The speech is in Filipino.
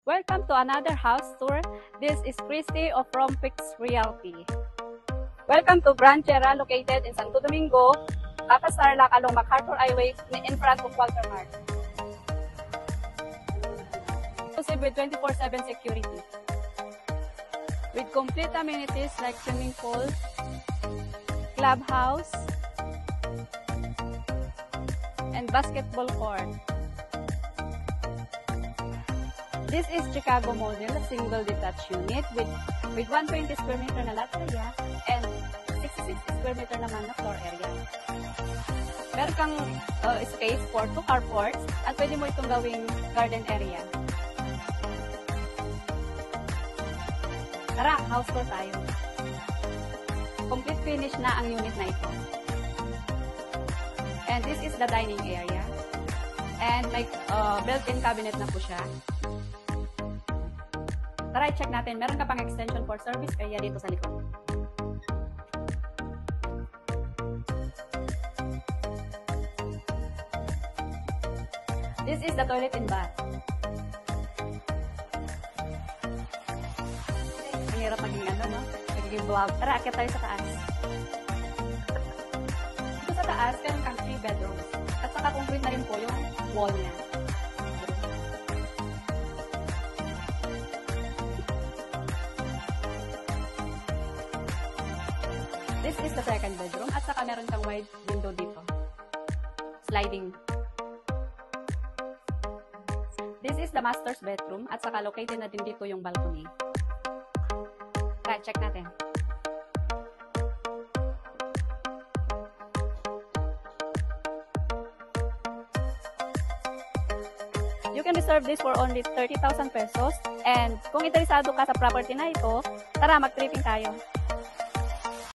Welcome to another house tour. This is Christy of Rompix Realty. Welcome to Branchera located in Santo Domingo, Papas Tarlac along MacArthur Highway in front of Walter Mart. Exclusive with 24/7 security. With complete amenities like swimming pool, clubhouse, and basketball court. This is Chicago model, a single detached unit with 120 square meter na lot area and 66 square meter naman na floor area. Meron kang space for 2 carports at pwede mo itong gawing garden area. Tara, house tour tayo. Complete finish na ang unit na ito. And this is the dining area. And may built-in cabinet na po siya. Tara, i-check natin. Meron ka pang extension for service kaya dito sa likod. This is the toilet and bath. Ang hirap maging no? Magiging vlog. Tara, akit tayo sa taas. Dito sa taas, meron kang 3 bedrooms. At saka concrete na rin po yung wall niya. This is the second bedroom at saka meron kang wide window dito. Sliding. This is the master's bedroom at saka located na din dito yung balcony. Right, check natin. You can reserve this for only 30,000 pesos and kung interesado ka sa property na ito, tara mag-tripping tayo.